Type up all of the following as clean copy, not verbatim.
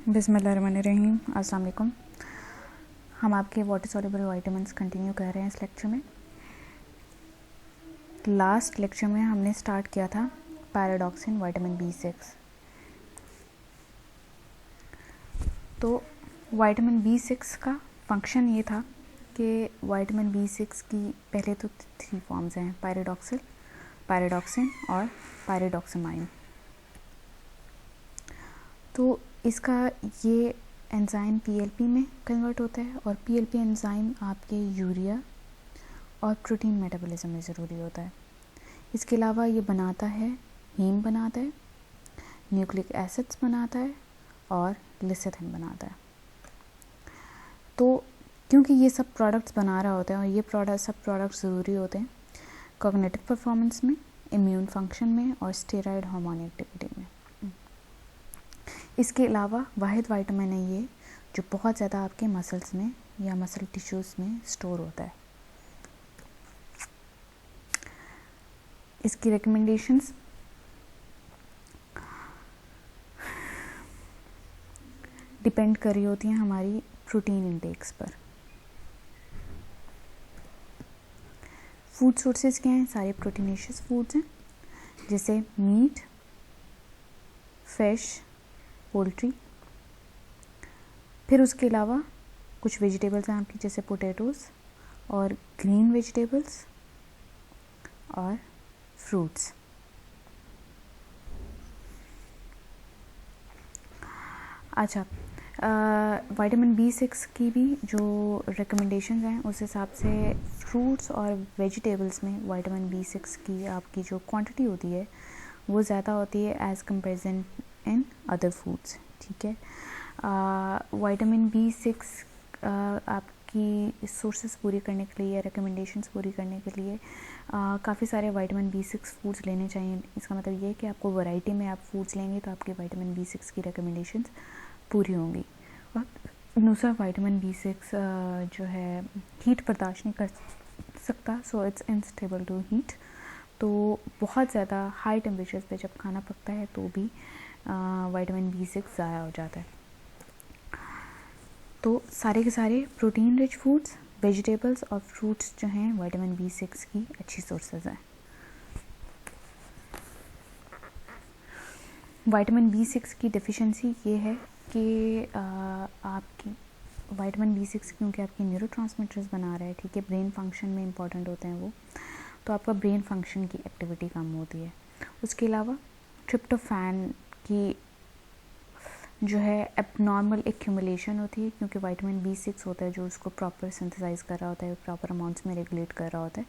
बिस्मिल्लाहिर्रहमानिर्रहीम। अस्सलाम वालेकुम। हम आपके वाटर सॉल्युबल विटामिन्स कंटिन्यू कर रहे हैं इस लेक्चर में। लास्ट लेक्चर में हमने स्टार्ट किया था पैराडॉक्सिन विटामिन B6। तो विटामिन B6 का फंक्शन ये था कि विटामिन B6 की पहले तो 3 फॉर्म्स हैं, पैराडॉक्सिल, पैराडॉक्सिन और पैराडॉक्सिमाइन। तो इसका ये एंजाइम PLP में कन्वर्ट होता है और PLP एंजाइम आपके यूरिया और प्रोटीन मेटाबॉलिज्म में ज़रूरी होता है। इसके अलावा ये बनाता है हीम बनाता है, न्यूक्लिक एसिड्स बनाता है और लिसिथिन बनाता है। तो क्योंकि ये सब प्रोडक्ट्स बना रहा होता है और ये सब प्रोडक्ट्स ज़रूरी होते हैं कॉग्निटिव परफॉर्मेंस में, इम्यून फंक्शन में और स्टेरॉयड हार्मोन एक्टिविटी में। इसके अलावा वाहिद विटामिन है ये जो बहुत ज़्यादा आपके मसल्स में या मसल टिश्यूज़ में स्टोर होता है। इसकी रिकमेंडेशंस डिपेंड कर रही होती हैं हमारी प्रोटीन इंटेक्स पर। फूड सोर्सेज क्या हैं? सारे प्रोटीनेशियस फूड्स हैं, जैसे मीट, फिश, पोल्ट्री। फिर उसके अलावा कुछ वेजिटेबल्स हैं आपकी, जैसे पोटैटोज़ और ग्रीन वेजिटेबल्स और फ्रूट्स। अच्छा, विटामिन B6 की भी जो रिकमेंडेशंस हैं उस हिसाब से फ्रूट्स और वेजिटेबल्स में विटामिन B6 की आपकी जो क्वांटिटी होती है वो ज़्यादा होती है as comparison in other foods. ठीक है, विटामिन B6 आपकी सोर्सेस पूरी करने के लिए या रिकमेंडेशंस पूरी करने के लिए काफ़ी सारे विटामिन B6 फूड्स लेने चाहिए। इसका मतलब ये है कि आपको वैरायटी में आप फूड्स लेंगे तो आपके विटामिन B6 की रिकमेंडेशंस पूरी होंगी। और दूसरा विटामिन B6 जो है हीट बर्दाश्त नहीं कर सकता, so it's unstable to heat. तो बहुत ज़्यादा हाई टेम्परेचर पे जब खाना पकता है तो भी विटामिन B6 ज़ाया हो जाता है। तो सारे के सारे प्रोटीन रिच फूड्स, वेजिटेबल्स और फ्रूट्स जो हैं विटामिन B6 की अच्छी सोर्सेज हैं। विटामिन B6 की डेफिशिएंसी ये है कि आपकी विटामिन B6 क्योंकि आपकी न्यूरोट्रांसमीटर्स बना रहा है, ठीक है, ब्रेन फंक्शन में इंपॉर्टेंट होते हैं वो, तो आपका ब्रेन फंक्शन की एक्टिविटी कम होती है। उसके अलावा ट्रिप्टोफैन की जो है एबनॉर्मल एक्यूमुलेशन होती है, क्योंकि विटामिन B6 होता है जो उसको प्रॉपर सिंथेसाइज कर रहा होता है, प्रॉपर अमाउंट्स में रेगुलेट कर रहा होता है,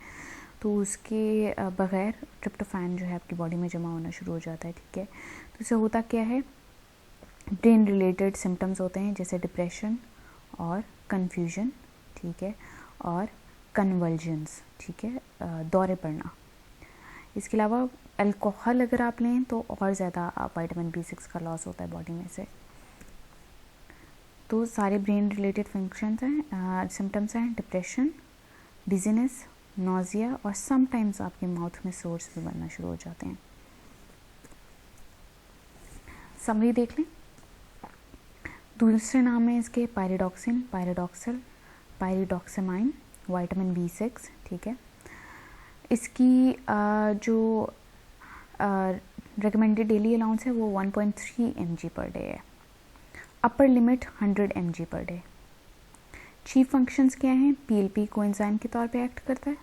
तो उसके बगैर ट्रिप्टोफैन जो है आपकी बॉडी में जमा होना शुरू हो जाता है। ठीक है, तो इससे होता क्या है, ब्रेन रिलेटेड सिम्टम्स होते हैं जैसे डिप्रेशन और कन्फ्यूजन, ठीक है, और कन्वल्जन्स, ठीक है, दौरे पड़ना। इसके अलावा अल्कोहल अगर आप लें तो और ज़्यादा विटामिन B6 का लॉस होता है बॉडी में से। तो सारे ब्रेन रिलेटेड फंक्शंस हैं, सिम्टम्स हैं डिप्रेशन, डिजीनेस, नोजिया और समटाइम्स आपके माउथ में सोर्स भी बनना शुरू हो जाते हैं। समरी देख लें। दूसरे नाम है इसके पैराडॉक्सिन, पैराडॉक्सिल, पैराडॉक्सिमाइन, विटामिन B6। ठीक है, इसकी जो रिकमेंडेड डेली अलाउंस है वो 1.3 mg पर डे है। अपर लिमिट 100 mg पर डे। चीफ फंक्शंस क्या हैं? PLP कोएंजाइम के तौर पे एक्ट करता है,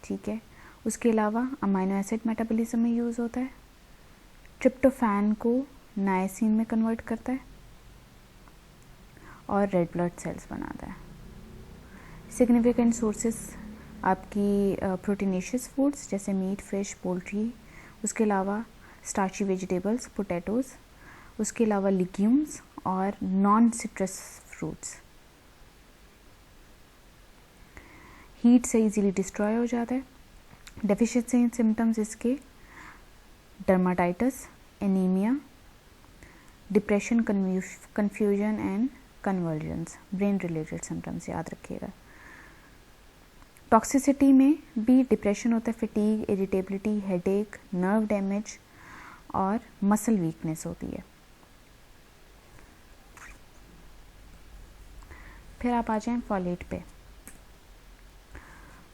ठीक है। उसके अलावा अमाइनो एसिड मेटाबॉलिज्म में यूज़ होता है, ट्रिप्टोफैन को नायसिन में कन्वर्ट करता है और रेड ब्लड सेल्स बनाता है। सिग्निफिकेंट सोर्सेस आपकी प्रोटीनेशियस फूड्स जैसे मीट, फिश, पोल्ट्री। उसके अलावा स्टार्ची वेजिटेबल्स, पोटैटोज़। उसके अलावा लिग्यूम्स और नॉन सिट्रस फ्रूट्स। हीट से इजीली डिस्ट्रॉय हो जाता है। डेफिशिएंसी सिम्टम्स इसके dermatitis, anaemia, depression, confusion and convergence. Brain related symptoms याद रखिएगा। टॉक्सिसिटी में भी डिप्रेशन होता है, fatigue, irritability, headache, nerve damage और मसल वीकनेस होती है। फिर आप आ जाएं फॉलेट पे।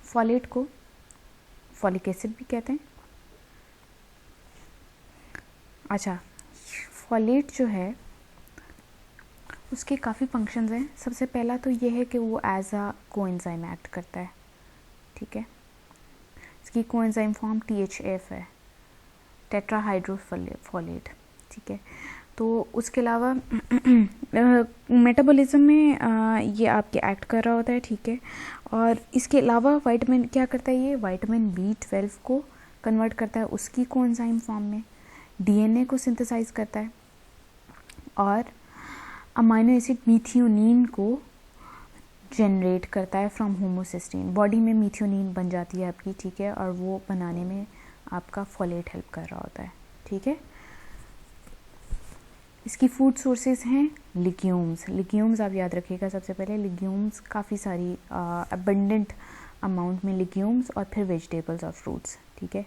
फॉलेट को फॉलिक एसिड भी कहते हैं। अच्छा, फॉलेट जो है उसके काफ़ी फंक्शंस हैं। सबसे पहला तो ये है कि वो एज अ कोएंजाइम एक्ट करता है, ठीक है। इसकी कोएंजाइम फॉर्म THF है, टेट्राहाइड्रोफॉलेट, ठीक है। तो उसके अलावा मेटाबॉलिज्म में ये आपके एक्ट कर रहा होता है, ठीक है। और इसके अलावा वाइटामिन क्या करता है, ये वाइटामिन B12 को कन्वर्ट करता है उसकी कोएंजाइम फॉर्म में, DNA को सिंथेसाइज करता है, और अमाइनो एसिड मीथियोनिन को जनरेट करता है फ्रॉम होमोसिस्टीन। बॉडी में मीथियोनिन बन जाती है आपकी, ठीक है, और वो बनाने में आपका फॉलेट हेल्प कर रहा होता है, ठीक है। इसकी फूड सोर्सेज हैं लिग्यूम्स। लिग्यूम्स आप याद रखिएगा, सबसे पहले लिग्यूम्स काफ़ी सारी अबंडेंट अमाउंट में लिग्यूम्स, और फिर वेजिटेबल्स और फ्रूट्स, ठीक है।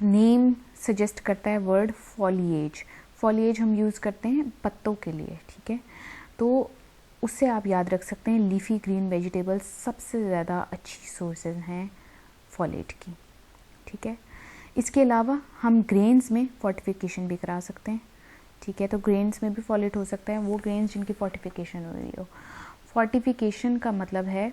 नेम सजेस्ट करता है वर्ड फॉलिएज। फॉलिएज हम यूज़ करते हैं पत्तों के लिए, ठीक है। तो उससे आप याद रख सकते हैं लीफी ग्रीन वेजिटेबल्स सबसे ज़्यादा अच्छी सोर्सेज हैं फॉलेट की, ठीक है। इसके अलावा हम ग्रेन्स में फोर्टिफिकेशन भी करा सकते हैं, ठीक है। तो ग्रेन्स में भी फॉलेट हो सकता है, वो ग्रेन्स जिनकी फोर्टिफिकेशन हो रही हो। फोर्टिफिकेशन का मतलब है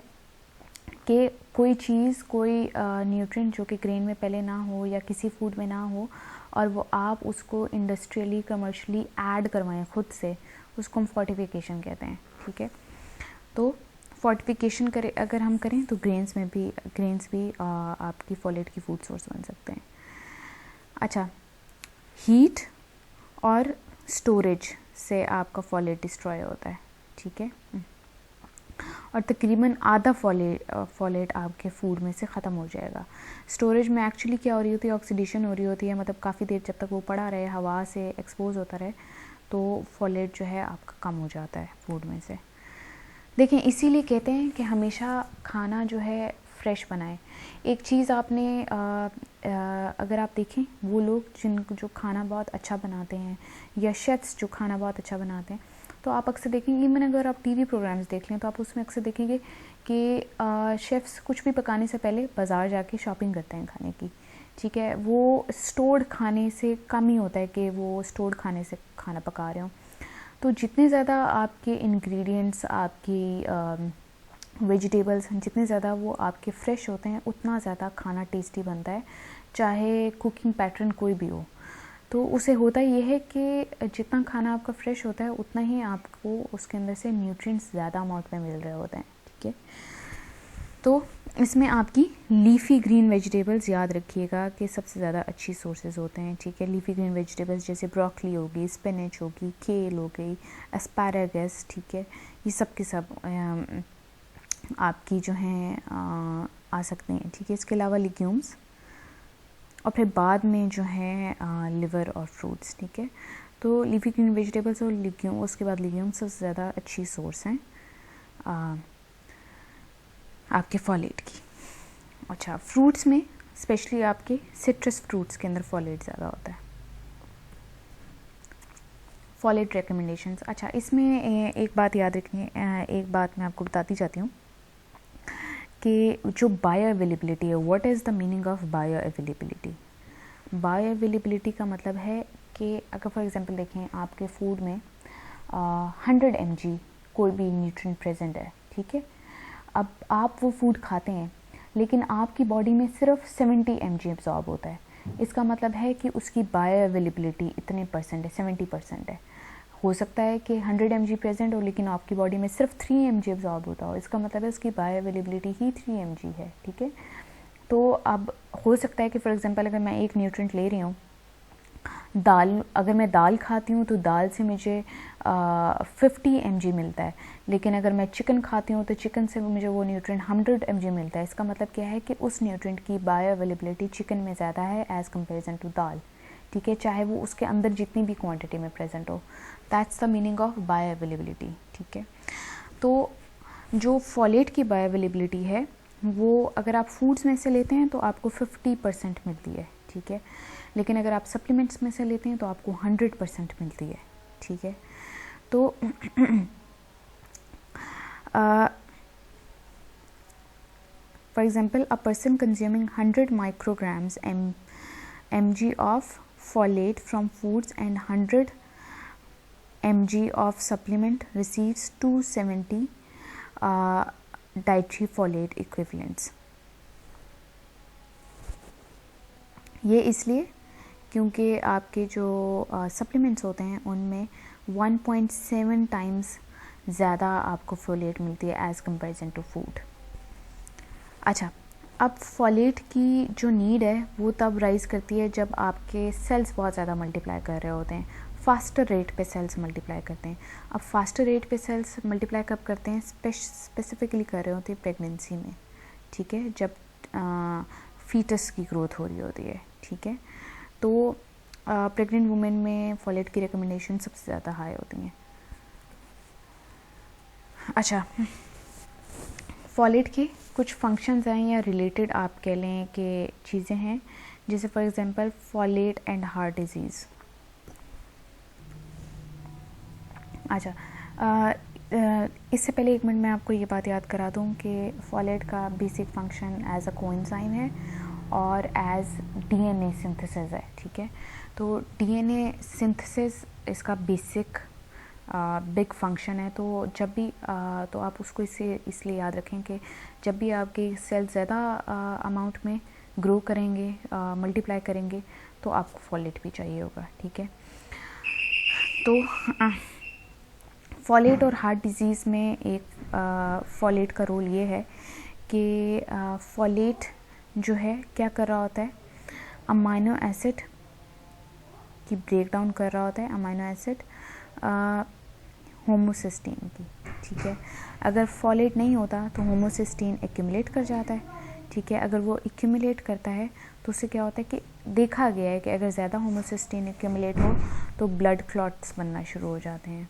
कि कोई चीज़, कोई न्यूट्रिएंट जो कि ग्रेन में पहले ना हो या किसी फूड में ना हो, और वो आप उसको इंडस्ट्रियली कमर्शियली ऐड करवाएं खुद से, उसको हम फोर्टिफिकेशन कहते हैं, ठीक है। तो फोर्टिफिकेशन करें अगर हम करें तो ग्रेन्स भी आपकी फॉलेट की फूड सोर्स बन सकते हैं। अच्छा, हीट और स्टोरेज से आपका फॉलेट डिस्ट्रॉय होता है, ठीक है। और तकरीबन आधा फॉलेट आपके फूड में से ख़त्म हो जाएगा। स्टोरेज में एक्चुअली क्या हो रही होती है, ऑक्सीडेशन हो रही होती है, मतलब काफ़ी देर जब तक वो पड़ा रहे, हवा से एक्सपोज होता रहे, तो फॉलेट जो है आपका कम हो जाता है फूड में से। देखें, इसीलिए कहते हैं कि हमेशा खाना जो है फ्रेश बनाएं। एक चीज़ आपने अगर आप देखें, वो लोग जो खाना बहुत अच्छा बनाते हैं, या शेफ्स जो खाना बहुत अच्छा बनाते हैं, तो आप अक्सर देखेंगे, इवन अगर आप टीवी प्रोग्राम्स देख लें तो आप उसमें अक्सर देखेंगे कि शेफ्स कुछ भी पकाने से पहले बाज़ार जाके शॉपिंग करते हैं खाने की, ठीक है। वो स्टोर्ड खाने से कम ही होता है कि वो स्टोर्ड खाने से खाना पका रहे हों। तो जितने ज़्यादा आपके इंग्रेडिएंट्स, आपकी वेजिटेबल्स, जितने ज़्यादा वो आपके फ्रेश होते हैं, उतना ज़्यादा खाना टेस्टी बनता है, चाहे कुकिंग पैटर्न कोई भी हो। तो उससे होता ये है कि जितना खाना आपका फ्रेश होता है, उतना ही आपको उसके अंदर से न्यूट्रिएंट्स ज़्यादा अमाउंट में मिल रहे होते हैं, ठीक है। तो इसमें आपकी लीफी ग्रीन वेजिटेबल्स याद रखिएगा कि सबसे ज़्यादा अच्छी सोर्सेज होते हैं, ठीक है। लीफी ग्रीन वेजिटेबल्स जैसे ब्रोकली होगी, स्पिनच होगी, केल हो गई, एस्पैरागस, ठीक है, ये सब के सब आपकी जो हैं आ सकते हैं, ठीक है। इसके अलावा लिग्यूम्स, और फिर बाद में जो है लिवर और फ्रूट्स, ठीक है। तो लीफी ग्रीन वेजिटेबल्स और लिग्यूम, उसके बाद लिग्यूम सबसे ज़्यादा अच्छी सोर्स हैं आपके फॉलेट की। अच्छा, फ्रूट्स में स्पेशली आपके सिट्रस फ्रूट्स के अंदर फॉलेट ज़्यादा होता है। फॉलेट रिकमेंडेशंस, अच्छा, इसमें एक बात याद रखनी है, एक बात मैं आपको बताती जाती हूँ कि जो बायो अवेलेबिलिटी है, what is the meaning of bio availability. Bio availability का मतलब है कि अगर फॉर एग्जांपल देखें, आपके फूड में 100 mg कोई भी न्यूट्रिएंट प्रेजेंट है, ठीक है। अब आप वो फूड खाते हैं, लेकिन आपकी बॉडी में सिर्फ 70 mg एब्जॉर्ब होता है। इसका मतलब है कि उसकी बायो अवेलेबिलिटी इतने परसेंट है, 70% है। हो सकता है कि 100 mg प्रेजेंट हो, लेकिन आपकी बॉडी में सिर्फ 3 mg एब्जॉर्ब होता हो, इसका मतलब है उसकी बायो अवेलेबिलिटी ही 3 mg है, ठीक है। तो अब हो सकता है कि फॉर एग्जांपल अगर मैं एक न्यूट्रिएंट ले रही हूँ, दाल, अगर मैं दाल खाती हूँ तो दाल से मुझे 50 mg मिलता है, लेकिन अगर मैं चिकन खाती हूँ तो चिकन से मुझे वो न्यूट्रिएंट 100 mg मिलता है। इसका मतलब क्या है कि उस न्यूट्रिएंट की बायो अवेलेबिलिटी चिकन में ज़्यादा है एज़ कम्पेरिजन टू दाल, ठीक है, चाहे वो उसके अंदर जितनी भी क्वांटिटी में प्रेजेंट हो। That's the meaning of bio availability, ठीक है। तो जो फॉलेट की बायो अवेलेबिलिटी है, वो अगर आप फूड्स में से लेते हैं तो आपको 50% मिलती है, ठीक है, लेकिन अगर आप सप्लीमेंट्स में से लेते हैं तो आपको 100% मिलती है, ठीक है। तो For example, a person consuming 100 micrograms mg of folate from foods and 100 mg of supplement receives 270 dietary folate equivalents. ये इसलिए क्योंकि आपके जो सप्लीमेंट्स होते हैं उनमें 1.7 टाइम्स ज़्यादा आपको फोलेट मिलती है एज़ कंपेरिजन टू फूड. अच्छा, अब फॉलेट की जो नीड है वो तब राइज़ करती है जब आपके सेल्स बहुत ज़्यादा मल्टीप्लाई कर रहे होते हैं, फास्टर रेट पे सेल्स मल्टीप्लाई करते हैं. अब फास्टर रेट पे सेल्स मल्टीप्लाई कब करते हैं? स्पेसिफिकली कर रहे होते हैं प्रेगनेंसी में, ठीक है, जब फीटस की ग्रोथ हो रही होती है, ठीक है. तो प्रेग्नेंट वुमेन में फॉलेट की रिकमेंडेशन सबसे ज़्यादा हाई होती हैं. अच्छा, फॉलेट के कुछ फंक्शंस हैं या रिलेटेड आप कह लें कि चीज़ें हैं, जैसे for example folate and heart disease. अच्छा, इससे पहले एक मिनट मैं आपको ये बात याद करा दूं कि फॉलेट का basic function as a coenzyme है और एज डीएनए सिंथेसिस है, ठीक है. तो डीएनए सिंथेसिस इसका बेसिक बिग फंक्शन है. तो जब भी तो आप उसको इसलिए याद रखें कि जब भी आपके सेल ज़्यादा अमाउंट में ग्रो करेंगे, मल्टीप्लाई करेंगे, तो आपको फॉलेट भी चाहिए होगा, ठीक है. तो फॉलेट और हार्ट डिजीज़ में एक फॉलेट का रोल ये है कि फॉलेट जो है क्या कर रहा होता है, अमाइनो एसिड की ब्रेक डाउन कर रहा होता है, अमाइनो एसिड होमोसिस्टीन की, ठीक है. अगर फॉलेट नहीं होता तो होमोसिस्टीन एक्यूमुलेट कर जाता है, ठीक है. अगर वो एक्यूमुलेट करता है तो उससे क्या होता है कि देखा गया है कि अगर ज़्यादा होमोसिस्टीन एक्यूमुलेट हो तो ब्लड क्लॉट्स बनना शुरू हो जाते हैं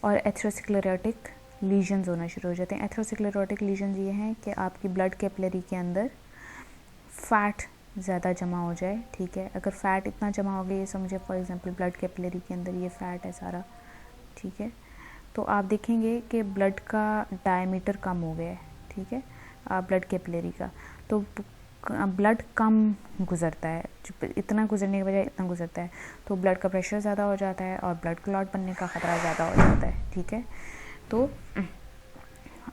और एथेरोस्क्लेरोटिक लीजन्स होना शुरू हो जाते हैं. एथेरोस्क्लेरोटिक लीजन्स ये हैं कि आपकी ब्लड कैपिलरी के अंदर फ़ैट ज़्यादा जमा हो जाए, ठीक है. अगर फ़ैट इतना जमा हो गया, ये समझे फॉर एग्जांपल ब्लड कैपिलरी के अंदर ये फ़ैट है सारा, ठीक है, तो आप देखेंगे कि ब्लड का डायमीटर कम हो गया है, ठीक है, ब्लड कैपिलरी का. तो ब्लड कम गुज़रता है, इतना गुज़रने के बजाय इतना गुज़रता है, तो ब्लड का प्रेशर ज़्यादा हो जाता है और ब्लड क्लॉट बनने का ख़तरा ज़्यादा हो जाता है, ठीक है. तो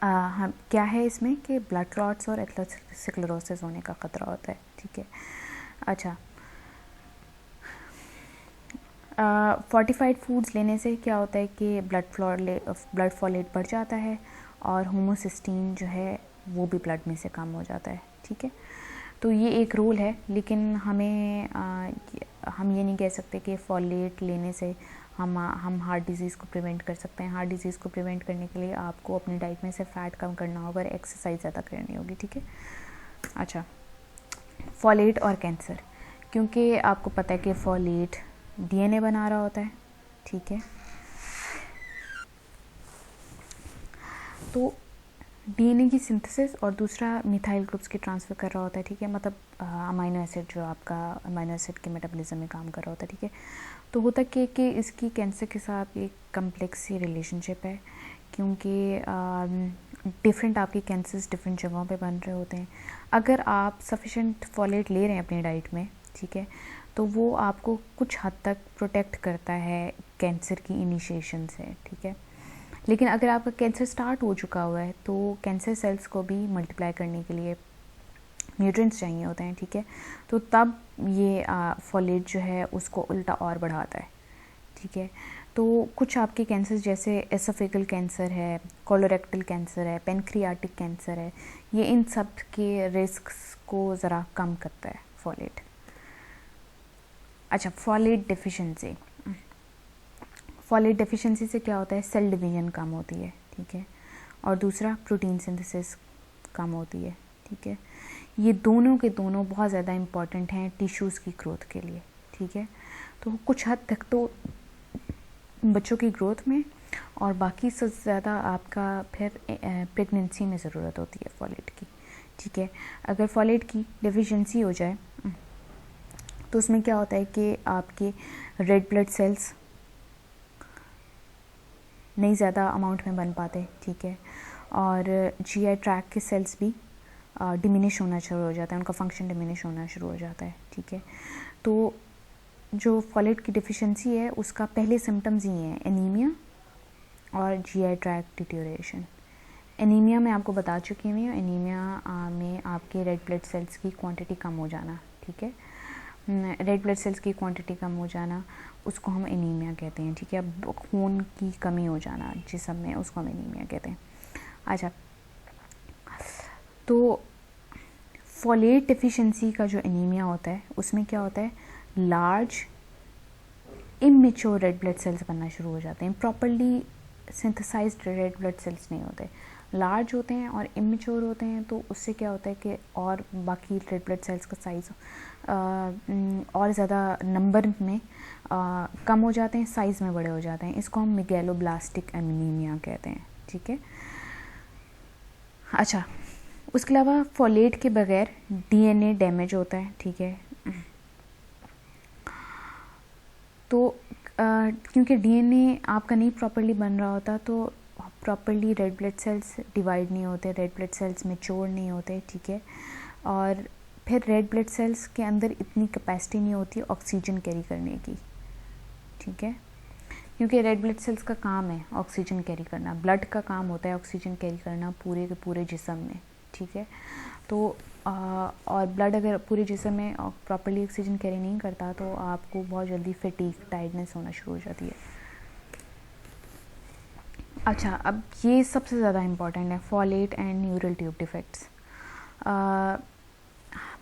हम क्या है इसमें कि ब्लड क्लॉट्स और एथेरोस्क्लेरोसिस होने का ख़तरा होता है, ठीक है. अच्छा, फोर्टिफाइड फूड्स लेने से क्या होता है कि ब्लड फॉलेट बढ़ जाता है और होमोसिस्टीन जो है वो भी ब्लड में से कम हो जाता है, ठीक है. तो ये एक रोल है, लेकिन हम ये नहीं कह सकते कि फॉलेट लेने से हम हार्ट डिज़ीज़ को प्रिवेंट कर सकते हैं. हार्ट डिज़ीज़ को प्रिवेंट करने के लिए आपको अपनी डाइट में से फ़ैट कम करना होगा और एक्सरसाइज ज़्यादा करनी होगी, ठीक है. अच्छा, फॉलेट और कैंसर, क्योंकि आपको पता है कि फॉलेट डीएनए बना रहा होता है, ठीक है. तो डीएनए की सिंथेसिस और दूसरा मिथाइल ग्रुप्स की ट्रांसफ़र कर रहा होता है, ठीक है. मतलब अमाइनो एसिड जो आपका अमाइनो एसिड के मेटाबॉलिज्म में काम कर रहा होता है, ठीक है. तो होता कि इसकी कैंसर के साथ एक कम्प्लेक्स सी रिलेशनशिप है, क्योंकि डिफरेंट आपके कैंसर्स डिफरेंट जगहों पे बन रहे होते हैं. अगर आप सफिशेंट फॉलेट ले रहे हैं अपनी डाइट में, ठीक है, तो वो आपको कुछ हद तक प्रोटेक्ट करता है कैंसर की इनिशिएशन से, ठीक है. लेकिन अगर आपका कैंसर स्टार्ट हो चुका हुआ है तो कैंसर सेल्स को भी मल्टीप्लाई करने के लिए न्यूट्रिएंट्स चाहिए होते हैं, ठीक है. तो तब ये फॉलेट जो है उसको उल्टा और बढ़ाता है, ठीक है. तो कुछ आपके कैंसर जैसे एसोफेगल कैंसर है, कोलोरेक्टल कैंसर है, पेनक्रियाटिक कैंसर है, ये इन सब के रिस्क्स को ज़रा कम करता है फॉलेट. अच्छा, फॉलेट डेफिशिएंसी. फॉलेट डेफिशिएंसी से क्या होता है, सेल डिवीजन कम होती है, ठीक है, और दूसरा प्रोटीन सिंथेसिस कम होती है, ठीक है. ये दोनों के दोनों बहुत ज़्यादा इम्पॉर्टेंट हैं टिश्यूज़ की ग्रोथ के लिए, ठीक है. तो कुछ हद तक तो बच्चों की ग्रोथ में और बाकी से ज़्यादा आपका फिर प्रेगनेंसी में ज़रूरत होती है फॉलेट की, ठीक है. अगर फॉलेट की डेफिशिएंसी हो जाए तो उसमें क्या होता है कि आपके रेड ब्लड सेल्स नहीं ज़्यादा अमाउंट में बन पाते, ठीक है, और GI ट्रैक के सेल्स भी डिमिनिश होना शुरू हो जाता है, उनका फंक्शन डिमिनिश होना शुरू हो जाता है, ठीक है। तो जो फॉलेट की डिफिशिएंसी है उसका पहले सिम्टम्स ही हैं एनीमिया और GI ट्रैक डिटेरियोरेशन। एनीमिया में आपको बता चुकी हूँ, एनीमिया में आपके रेड ब्लड सेल्स की क्वांटिटी कम हो जाना, ठीक है। रेड ब्लड सेल्स की क्वांटिटी कम हो जाना उसको हम एनीमिया कहते हैं, ठीक है। अब खून की कमी हो जाना जिस्म में उसको हम एनीमिया कहते हैं। अच्छा, तो फॉलेट डिफिशिएंसी का जो एनीमिया होता है उसमें क्या होता है, large immature red blood cells बनना शुरू हो जाते हैं, properly synthesised red blood cells नहीं होते, लार्ज होते हैं और इमेच्योर होते हैं। तो उससे क्या होता है कि और बाकी रेड ब्लड सेल्स का साइज़ और ज़्यादा नंबर में कम हो जाते हैं, साइज़ में बड़े हो जाते हैं। इसको हम मेगैलोब्लास्टिक एनीमिया कहते हैं, ठीक है। अच्छा, उसके अलावा फॉलेट के बगैर DNA डैमेज होता है, ठीक है। तो क्योंकि DNA आपका नहीं प्रॉपर्ली बन रहा होता तो properly red blood sales divide नहीं होते, रेड ब्लड सेल्स मैच्योर नहीं होते, ठीक है। और फिर रेड ब्लड सेल्स के अंदर इतनी कैपेसिटी नहीं होती ऑक्सीजन कैरी करने की, ठीक है। क्योंकि रेड ब्लड सेल्स का काम है ऑक्सीजन कैरी करना, ब्लड का काम होता है ऑक्सीजन कैरी करना पूरे के पूरे जिस्म में, ठीक है। तो और ब्लड अगर पूरे जिस्म में प्रॉपर्ली ऑक्सीजन कैरी नहीं करता तो आपको बहुत जल्दी फटीग, टायर्डनेस होना शुरू हो जाती है। अच्छा, अब ये सबसे ज़्यादा इम्पॉर्टेंट है, folate and neural tube defects.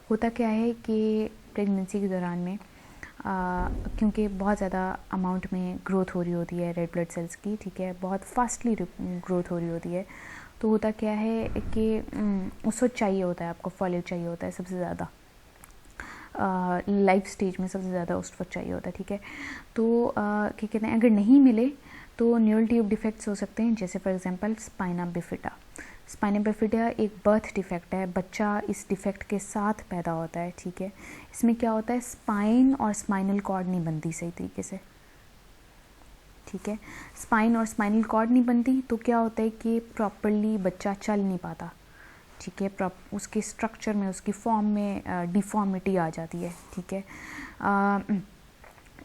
होता क्या है कि प्रेगनेंसी के दौरान में क्योंकि बहुत ज़्यादा अमाउंट में ग्रोथ हो रही होती है रेड ब्लड सेल्स की, ठीक है, बहुत फास्टली ग्रोथ हो रही होती है। तो होता क्या है कि उस वक्त चाहिए होता है आपको फॉलेट चाहिए होता है सबसे ज़्यादा, लाइफ स्टेज में सबसे ज़्यादा उस वक्त चाहिए होता है, ठीक है। तो क्या कहते हैं, अगर नहीं मिले तो न्यूरल ट्यूब डिफेक्ट्स हो सकते हैं, जैसे for example spina bifida. Spina bifida एक बर्थ डिफेक्ट है, बच्चा इस डिफेक्ट के साथ पैदा होता है, ठीक है। इसमें क्या होता है, स्पाइन और स्पाइनल कॉर्ड नहीं बनती सही तरीके से, ठीक है। स्पाइन और स्पाइनल कॉर्ड नहीं बनती तो क्या होता है कि प्रॉपरली बच्चा चल नहीं पाता, ठीक है। उसके स्ट्रक्चर में, उसकी फॉर्म में डिफॉर्मिटी आ जाती है, ठीक है।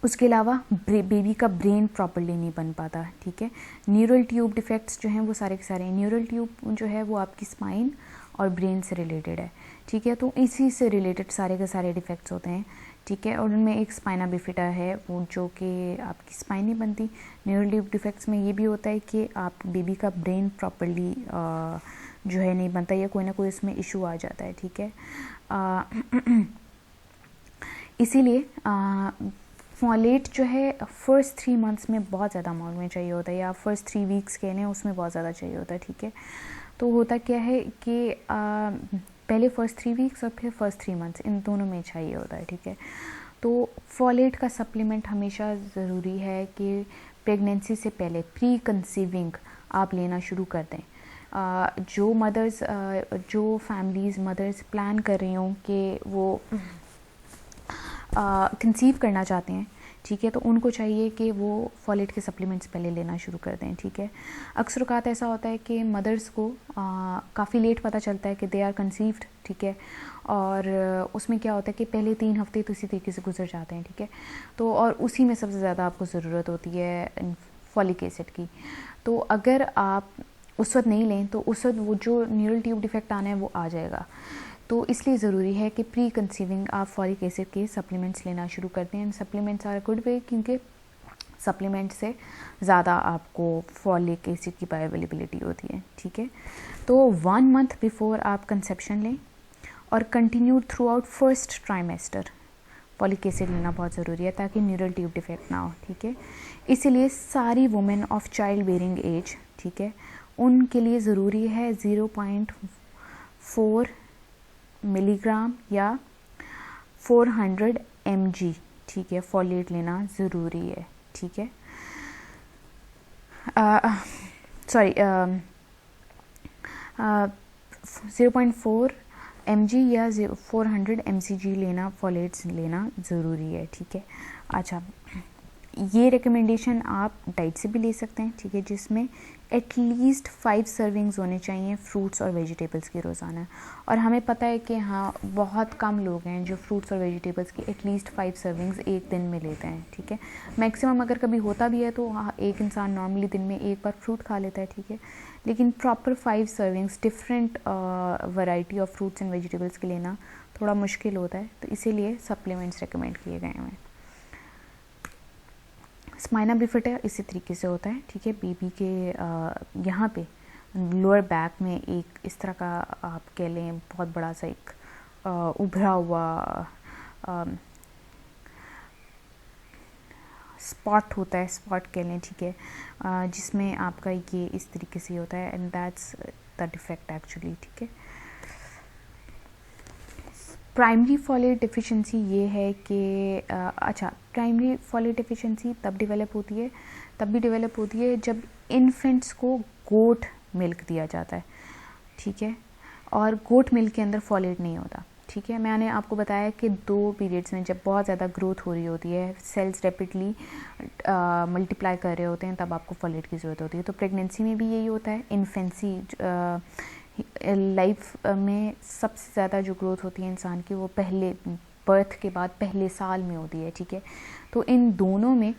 उसके अलावा बेबी का ब्रेन प्रॉपरली नहीं बन पाता, ठीक है। न्यूरल ट्यूब डिफेक्ट्स जो हैं वो सारे के सारे, न्यूरल ट्यूब जो है वो आपकी स्पाइन और ब्रेन से रिलेटेड है, ठीक है। तो इसी से रिलेटेड सारे के सारे डिफेक्ट्स होते हैं, ठीक है। और उनमें एक स्पाइना बिफिडा है वो जो कि आपकी स्पाइन नहीं बनती। न्यूरल ट्यूब डिफेक्ट्स में ये भी होता है कि आप बेबी का ब्रेन प्रॉपरली जो है नहीं बनता, या कोई ना कोई इसमें इशू आ जाता है, ठीक है। इसीलिए फॉलेट जो है फर्स्ट 3 मंथ्स में बहुत ज़्यादा अमाउंट में चाहिए होता है, या फर्स्ट 3 वीक्स कहने उसमें बहुत ज़्यादा चाहिए होता है, ठीक है। तो होता क्या है कि पहले फर्स्ट 3 वीक्स और फिर फर्स्ट 3 मंथ्स इन दोनों में चाहिए होता है, ठीक है। तो फॉलेट का सप्लीमेंट हमेशा ज़रूरी है कि प्रेगनेंसी से पहले प्री कंसीविंग आप लेना शुरू कर दें। जो मदर्स जो फैमिलीज़ मदर्स प्लान कर रही हों कि वो कंसीव करना चाहते हैं, ठीक है, तो उनको चाहिए कि वो फॉलेट के सप्लीमेंट्स पहले लेना शुरू कर दें, ठीक है। अक्सर औक़ात ऐसा होता है कि मदर्स को काफ़ी लेट पता चलता है कि दे आर कंसीव्ड, ठीक है। और उसमें क्या होता है कि पहले 3 हफ्ते तो इसी तरीके से गुजर जाते हैं, ठीक है। तो और उसी में सबसे ज़्यादा आपको ज़रूरत होती है फॉलिक एसिड की। तो अगर आप उस वक्त नहीं लें तो उस वक्त वो जो न्यूरल ट्यूब डिफेक्ट आना है वो आ जाएगा। तो इसलिए ज़रूरी है कि प्री कंसीविंग आप फॉलिक एसिड के सप्लीमेंट्स लेना शुरू करते हैं। सप्लीमेंट्स आर गुड वे, क्योंकि सप्लीमेंट से ज़्यादा आपको फॉलिक एसिड की बायोअवेलेबिलिटी होती है, ठीक है। तो 1 मंथ बिफोर आप कंसेप्शन लें और continue through out first trimester folic acid लेना बहुत ज़रूरी है ताकि न्यूरल ट्यूब डिफेक्ट ना हो, ठीक है। इसीलिए सारी women of childbearing age, ठीक है, उनके लिए ज़रूरी है 0.4 मिलीग्राम या 400 mg, ठीक है, फॉलेट लेना ज़रूरी है, ठीक है। सॉरी 0.4 mg या 400 mcg लेना फॉलेट्स लेना ज़रूरी है, ठीक है। अच्छा, ये रिकमेंडेशन आप डाइट से भी ले सकते हैं, ठीक है, जिसमें एटलीस्ट 5 सर्विंग्स होने चाहिए फ्रूट्स और वेजिटेबल्स की रोज़ाना। और हमें पता है कि हाँ बहुत कम लोग हैं जो फ्रूट्स और वेजिटेबल्स की एटलीस्ट 5 सर्विंग्स एक दिन में लेते हैं, ठीक है। मैक्सिमम अगर कभी होता भी है तो हाँ एक इंसान नॉर्मली दिन में एक बार फ्रूट खा लेता है, ठीक है, लेकिन proper 5 servings different variety of fruits and vegetables के लेना थोड़ा मुश्किल होता है, तो इसीलिए सप्लीमेंट्स रिकमेंड किए गए हैं। स्पाइना बिफिडा इसी तरीके से होता है, ठीक है। बेबी के यहाँ पे लोअर बैक में एक इस तरह का आप कह लें बहुत बड़ा सा एक उभरा हुआ स्पॉट होता है, स्पॉट कह लें, ठीक है, जिसमें आपका ये इस तरीके से होता है and that's the defect actually, ठीक है। प्राइमरी फॉलेट डिफिशिएंसी ये है कि अच्छा, प्राइमरी फॉलेट डिफिशिएंसी तब डेवलप होती है जब इन्फेंट्स को गोट मिल्क दिया जाता है, ठीक है, और गोट मिल्क के अंदर फॉलेट नहीं होता, ठीक है। मैंने आपको बताया कि 2 पीरियड्स में जब बहुत ज़्यादा ग्रोथ हो रही होती है, सेल्स रैपिडली मल्टीप्लाई कर रहे होते हैं, तब आपको फॉलेट की ज़रूरत होती है। तो प्रेगनेंसी में भी यही होता है, इन्फेंसी लाइफ में सबसे ज़्यादा जो ग्रोथ होती है इंसान की वो पहले बर्थ के बाद पहले साल में होती है, ठीक है। तो इन दोनों में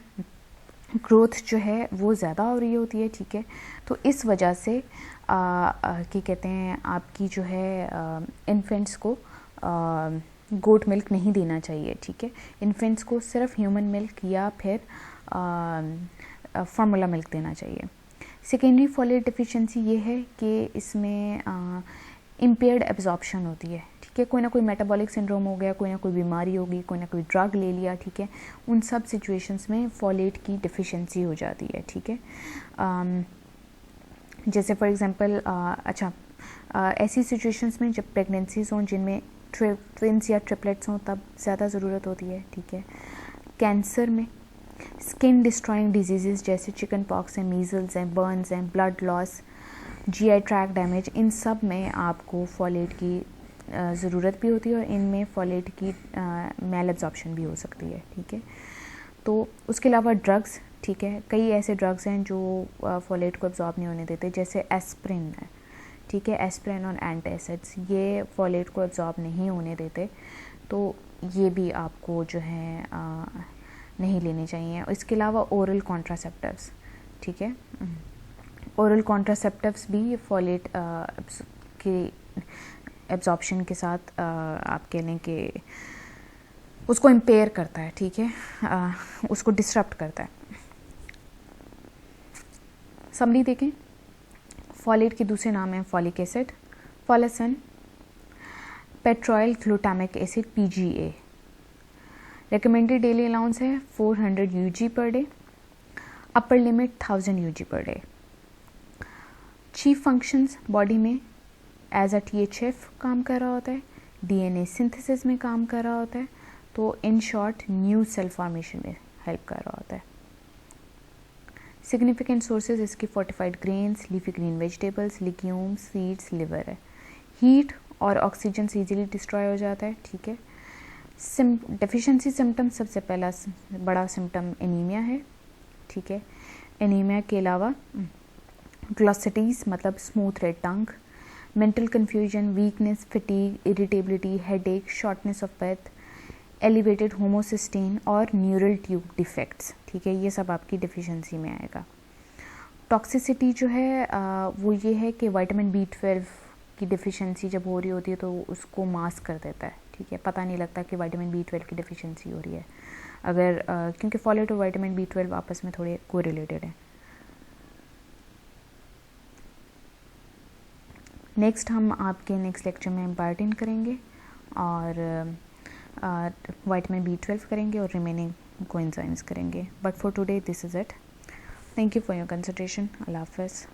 ग्रोथ जो है वो ज़्यादा हो रही होती है, ठीक है। तो इस वजह से क्या कहते हैं आपकी जो है इन्फेंट्स को गोट मिल्क नहीं देना चाहिए, ठीक है। इन्फेंट्स को सिर्फ ह्यूमन मिल्क या फिर फार्मूला मिल्क देना चाहिए। सेकेंडरी फॉलेट डिफिशिएंसी ये है कि इसमें इम्पेयर्ड एब्जॉर्प्शन होती है, ठीक है। कोई ना कोई मेटाबॉलिक सिंड्रोम हो गया, कोई ना कोई बीमारी होगी, कोई ना कोई ड्रग ले लिया, ठीक है, उन सब सिचुएशंस में फॉलेट की डिफिशिएंसी हो जाती है, ठीक है। जैसे फॉर एग्जांपल ऐसी सिचुएशंस में जब प्रेगनेंसीज हों जिनमें ट्विंस या ट्रिपलेट्स हों तब ज़्यादा ज़रूरत होती है, ठीक है। कैंसर में, स्किन डिस्ट्रॉइंग डिजीज़ जैसे चिकन पॉक्स हैं, मीजल्स हैं, बर्न्स हैं, blood loss, GI tract damage, इन सब में आपको फॉलेट की ज़रूरत भी होती है और इनमें फॉलेट की मेल एब्जॉर्प्शन भी हो सकती है, ठीक है। तो उसके अलावा ड्रग्स, ठीक है, कई ऐसे ड्रग्स हैं जो फॉलेट को एब्जॉर्ब नहीं होने देते, जैसे एस्प्रिन है, ठीक है, एस्प्रिन और एंटासिड्स, ये फॉलेट को एब्जॉर्ब नहीं होने देते, तो ये भी आपको जो है नहीं लेने चाहिए। इसके अलावा ओरल कॉन्ट्रासेप्टिव्स, ठीक है, ओरल कॉन्ट्रासेप्टिव्स भी फॉलेट के एब्जॉर्प्शन के साथ आप कह लें कि उसको इम्पेयर करता है, ठीक है, उसको डिसरप्ट करता है। समरी देखें, फॉलेट के दूसरे नाम हैं folic acid, folacin, pteroyl glutamic acid PGA। Recommended daily allowance है 400 UG per day, upper limit 1000 UG per day. Chief functions body में एज अ THF काम कर रहा होता है, DNA सिंथेसिस में काम कर रहा होता है, तो in short new cell formation में हेल्प कर रहा होता है। सिग्निफिकेंट सोर्सेज इसकी fortified grains, leafy green vegetables, legumes, seeds, liver है। हीट और ऑक्सीजन से इजीली डिस्ट्रॉय हो जाता है, ठीक है। डेफिशिएंसी सिम्टम, सबसे पहला बड़ा सिम्टम एनीमिया है, ठीक है। एनीमिया के अलावा ग्लॉसिटीज मतलब smooth red tongue, mental confusion, weakness, fatigue, irritability, headache, shortness of breath, elevated homocysteine और न्यूरल ट्यूब डिफेक्ट्स, ठीक है, ये सब आपकी डिफिशिएंसी में आएगा। टॉक्सिसिटी जो है वो ये है कि विटामिन B12 की डिफिशिएंसी जब हो रही होती है तो उसको मास्क कर देता है, ठीक है, पता नहीं लगता कि विटामिन B12 की डिफिशिएंसी हो रही है, अगर क्योंकि फॉलेट और विटामिन B12 आपस में थोड़े कोरिलेटेड हैं। नेक्स्ट हम आपके नेक्स्ट लेक्चर में बायोटिन करेंगे और विटामिन B12 करेंगे और रिमेनिंग कोएंजाइम्स करेंगे। But for today this is it. Thank you for your consideration. अल्लाह हाफ़िज़।